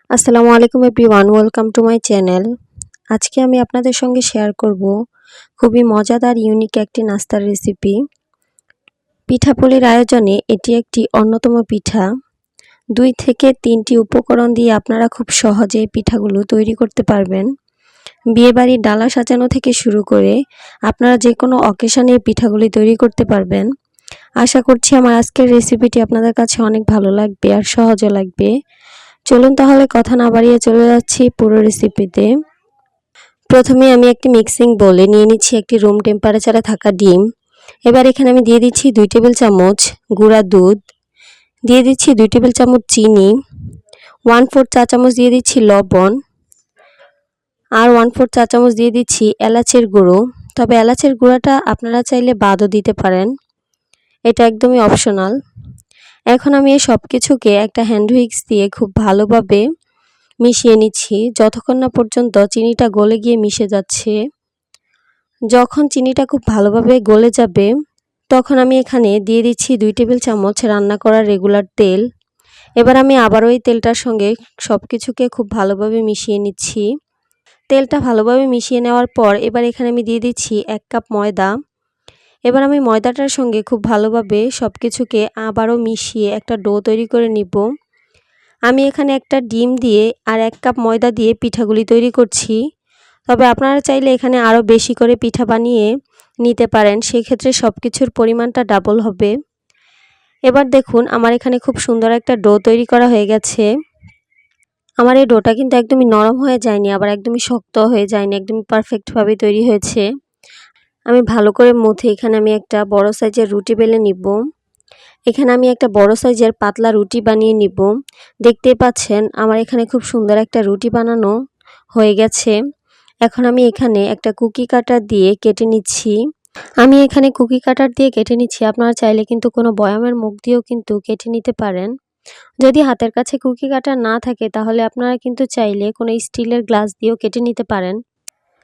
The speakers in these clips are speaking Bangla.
আসসালামু আলাইকুম everyone, welcome to my channel. আজকে আমি আপনাদের সঙ্গে শেয়ার করব খুবই মজাদার ইউনিক একটি নাস্তার রেসিপি। পিঠাপুলির আয়োজনে এটি একটি অন্যতম পিঠা। 2 থেকে 3টি উপকরণ দিয়ে আপনারা খুব সহজে পিঠাগুলো তৈরি করতে পারবেন। বিয়েবাড়ির ডালা সাজানো থেকে শুরু করে আপনারা যে কোনো অকেশনে পিঠাগুলি তৈরি করতে পারবেন। আশা করছি আমার আজকের রেসিপিটি আপনাদের কাছে অনেক ভালো লাগবে আর সহজও লাগবে। চলুন তাহলে কথা না বাড়িয়ে চলে যাচ্ছি পুরো রেসিপিতে। প্রথমে আমি একটি মিক্সিং বোলে নিয়ে নিচ্ছি একটি রুম টেম্পারেচারে থাকা ডিম। এবার এখানে আমি দিয়ে দিচ্ছি 2 টেবিল চামচ গুঁড়া দুধ, দিয়ে দিচ্ছি 2 টেবিল চামচ চিনি, 1/4 চা চামচ দিয়ে দিচ্ছি লবণ, আর 1/4 চা চামচ দিয়ে দিচ্ছি এলাচের গুঁড়ো। তবে এলাচের গুঁড়াটা আপনারা চাইলে বাদও দিতে পারেন, এটা একদমই অপশনাল। এখন আমি এই সব কিছুকে একটা হ্যান্ড হুইক্স দিয়ে খুব ভালোভাবে মিশিয়ে নিচ্ছি যতক্ষণ না পর্যন্ত চিনিটা গলে গিয়ে মিশে যাচ্ছে। যখন চিনিটা খুব ভালোভাবে গলে যাবে তখন আমি এখানে দিয়ে দিচ্ছি 2 টেবিল চামচ রান্না করা রেগুলার তেল। এবার আমি আবারও এই তেলটার সঙ্গে সব কিছুকে খুব ভালোভাবে মিশিয়ে নিচ্ছি। তেলটা ভালোভাবে মিশিয়ে নেওয়ার পর এবার এখানে আমি দিয়ে দিচ্ছি 1 কাপ ময়দা। এবার আমি ময়দাটার সঙ্গে খুব ভালোভাবে সব কিছুকে আবারও মিশিয়ে একটা ডো তৈরি করে নিব। আমি এখানে একটা ডিম দিয়ে আর 1 কাপ ময়দা দিয়ে পিঠাগুলি তৈরি করছি। তবে আপনারা চাইলে এখানে আরও বেশি করে পিঠা বানিয়ে নিতে পারেন, সেক্ষেত্রে সব কিছুর পরিমাণটা ডাবল হবে। এবার দেখুন আমার এখানে খুব সুন্দর একটা ডো তৈরি করা হয়ে গেছে। আমার এই ডোটা কিন্তু একদমই নরম হয়ে যায়নি, আবার একদমই শক্ত হয়ে যায়নি, একদমই পারফেক্টভাবে তৈরি হয়েছে। আমি ভালো করে মুথে এখানে আমি একটা বড় সাইজের রুটি বেলে নিব। এখানে আমি একটা বড় সাইজের পাতলা রুটি বানিয়ে নিব। দেখতেই পাচ্ছেন আমার এখানে খুব সুন্দর একটা রুটি বানানো হয়ে গেছে। এখন আমি এখানে একটা কুকি কাটার দিয়ে কেটে নিচ্ছি। আপনারা চাইলে কিন্তু কোনো বয়ামের মুখ দিয়েও কিন্তু কেটে নিতে পারেন। যদি হাতের কাছে কুকি কাটার না থাকে তাহলে আপনারা কিন্তু চাইলে কোনো স্টিলের গ্লাস দিয়েও কেটে নিতে পারেন।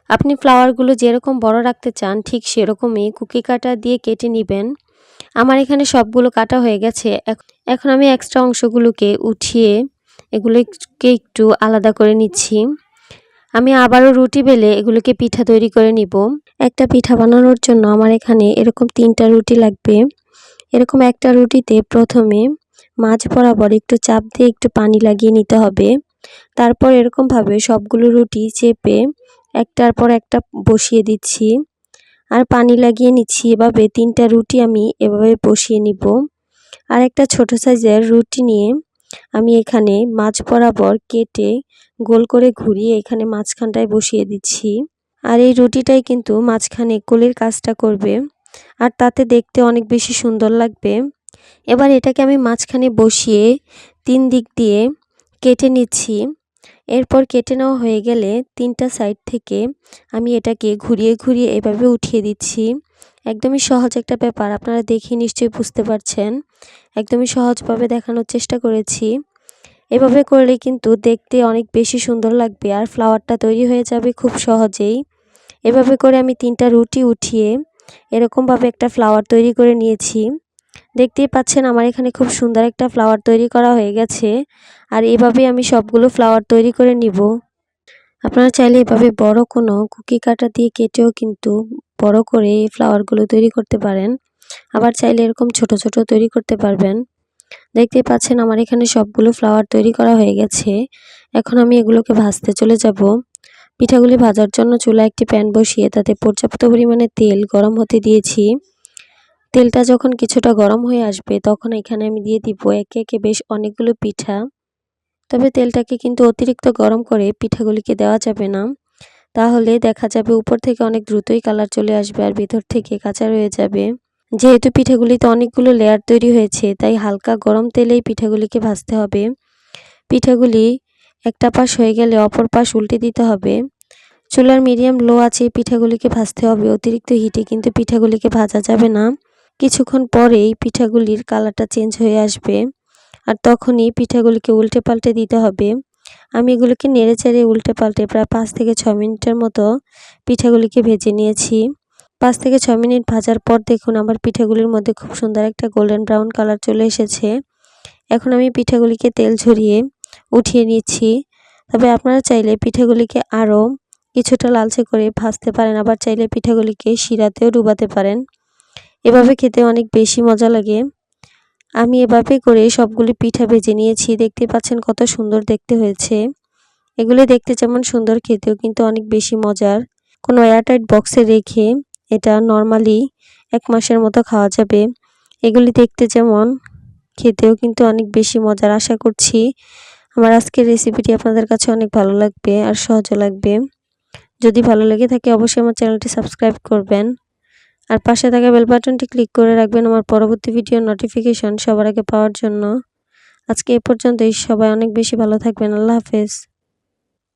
আপনি ফ্লাওয়ারগুলো যেরকম বড় রাখতে চান ঠিক সেরকমই কুকি কাটার দিয়ে কেটে নেবেন। আমার এখানে সবগুলো কাটা হয়ে গেছে। এখন আমি এক্সট্রা অংশগুলোকে উঠিয়ে এগুলোকে একটু আলাদা করে নিচ্ছি। আমি আবারও রুটি বেলে এগুলোকে পিঠা তৈরি করে নিব। একটা পিঠা বানানোর জন্য আমার এখানে এরকম 3টা রুটি লাগবে। এরকম একটা রুটিতে প্রথমে মাঝ বরাবর একটু চাপ দিয়ে একটু পানি লাগিয়ে নিতে হবে। তারপর এরকমভাবে সবগুলো রুটি চেপে একটার পর একটা বসিয়ে দিচ্ছি আর পানি লাগিয়ে নিচ্ছি। এভাবে 3টা রুটি আমি এভাবে বসিয়ে নিব। আর একটা ছোট সাইজের রুটি নিয়ে আমি এখানে মাঝ বরাবর কেটে গোল করে ঘুরিয়ে এখানে মাঝখানটায় বসিয়ে দিচ্ছি। আর এই রুটিটাই কিন্তু মাঝখানে কোলের কাজটা করবে আর তাতে দেখতে অনেক বেশি সুন্দর লাগবে। এবার এটাকে আমি মাঝখানে বসিয়ে 3 দিক দিয়ে কেটে নিচ্ছি। এরপর কেটে নেওয়া হয়ে গেলে 3টা সাইড থেকে আমি এটাকে ঘুরিয়ে ঘুরিয়ে এভাবে উঠিয়ে দিচ্ছি। একদমই সহজ একটা ব্যাপার, আপনারা দেখে নিশ্চয়ই বুঝতে পারছেন। একদমই সহজভাবে দেখানোর চেষ্টা করেছি। এভাবে করলে কিন্তু দেখতে অনেক বেশি সুন্দর লাগবে আর ফ্লাওয়ারটা তৈরি হয়ে যাবে খুব সহজেই। এভাবে করে আমি 3টা রুটি উঠিয়ে এরকমভাবে একটা ফ্লাওয়ার তৈরি করে নিয়েছি। দেখতেই পাচ্ছেন আমার এখানে খুব সুন্দর একটা ফ্লাওয়ার তৈরি করা হয়ে গেছে। আর এভাবেই আমি সবগুলো ফ্লাওয়ার তৈরি করে নিব। আপনারা চাইলে এভাবে বড় কোনো কুকি কাটা দিয়ে কেটেও কিন্তু বড় করে এই ফ্লাওয়ারগুলো তৈরি করতে পারেন। আবার চাইলে এরকম ছোট ছোট তৈরি করতে পারবেন। দেখতেই পাচ্ছেন আমার এখানে সবগুলো ফ্লাওয়ার তৈরি করা হয়ে গেছে। এখন আমি এগুলোকে ভাজতে চলে যাব। পিঠাগুলি ভাজার জন্য চুলায় একটি প্যান বসিয়ে তাতে পর্যাপ্ত পরিমাণে তেল গরম হতে দিয়েছি। তেলটা যখন কিছুটা গরম হয়ে আসবে তখন এখানে আমি দিয়ে দিব একে একে বেশ অনেকগুলো পিঠা। তবে তেলটাকে কিন্তু অতিরিক্ত গরম করে পিঠাগুলিকে দেওয়া যাবে না, তাহলে দেখা যাবে উপর থেকে অনেক দ্রুতই কালার চলে আসবে আর ভিতর থেকে কাঁচা রয়ে যাবে। যেহেতু পিঠাগুলিতে অনেকগুলো লেয়ার তৈরি হয়েছে তাই হালকা গরম তেলেই পিঠাগুলিকে ভাজতে হবে। পিঠাগুলি একটা পাশ হয়ে গেলে অপর পাশ উল্টে দিতে হবে। চুলার মিডিয়াম লো আছে পিঠাগুলিকে ভাজতে হবে, অতিরিক্ত হিটে কিন্তু পিঠাগুলিকে ভাজা যাবে না। কিছুক্ষণ পরেই পিঠাগুলির কালারটা চেঞ্জ হয়ে আসবে আর তখনই পিঠাগুলিকে উল্টে পাল্টে দিতে হবে। আমি এগুলোকে নেড়ে চেড়ে উল্টে পাল্টে প্রায় 5 থেকে 6 মিনিটের মতো পিঠাগুলিকে ভেজে নিয়েছি। 5 থেকে 6 মিনিট ভাজার পর দেখুন আমার পিঠাগুলির মধ্যে খুব সুন্দর একটা গোল্ডেন ব্রাউন কালার চলে এসেছে। এখন আমি পিঠাগুলিকে তেল ঝরিয়ে উঠিয়ে নিচ্ছি। তবে আপনারা চাইলে পিঠাগুলিকে আরও কিছুটা লালচে করে ভাজতে পারেন, আবার চাইলে পিঠাগুলিকে শিরাতেও ডুবাতে পারেন। এভাবে খেতে অনেক বেশি মজা লাগে। আমি এভাবে করে সবগুলি পিঠা ভেজে নিয়েছি। দেখতে পাচ্ছেন কত সুন্দর দেখতে হয়েছে। এগুলি দেখতে যেমন সুন্দর, খেতেও কিন্তু অনেক বেশি মজার। কোনো এয়ারটাইট বক্সে রেখে এটা নরমালি 1 মাসের মতো খাওয়া যাবে। এগুলি দেখতে যেমন, খেতেও কিন্তু অনেক বেশি মজার। আশা করছি আমার আজকের রেসিপিটি আপনাদের কাছে অনেক ভালো লাগবে আর সহজও লাগবে। যদি ভালো লেগে থাকে অবশ্যই আমার চ্যানেলটি সাবস্ক্রাইব করবেন আর পাশে থাকা বেল বাটনটি ক্লিক করে রাখবেন আমার পরবর্তী ভিডিওর নোটিফিকেশন সবার আগে পাওয়ার জন্য। আজকে এ পর্যন্তই। সবাই অনেক বেশি ভালো থাকবেন। আল্লাহ হাফেজ।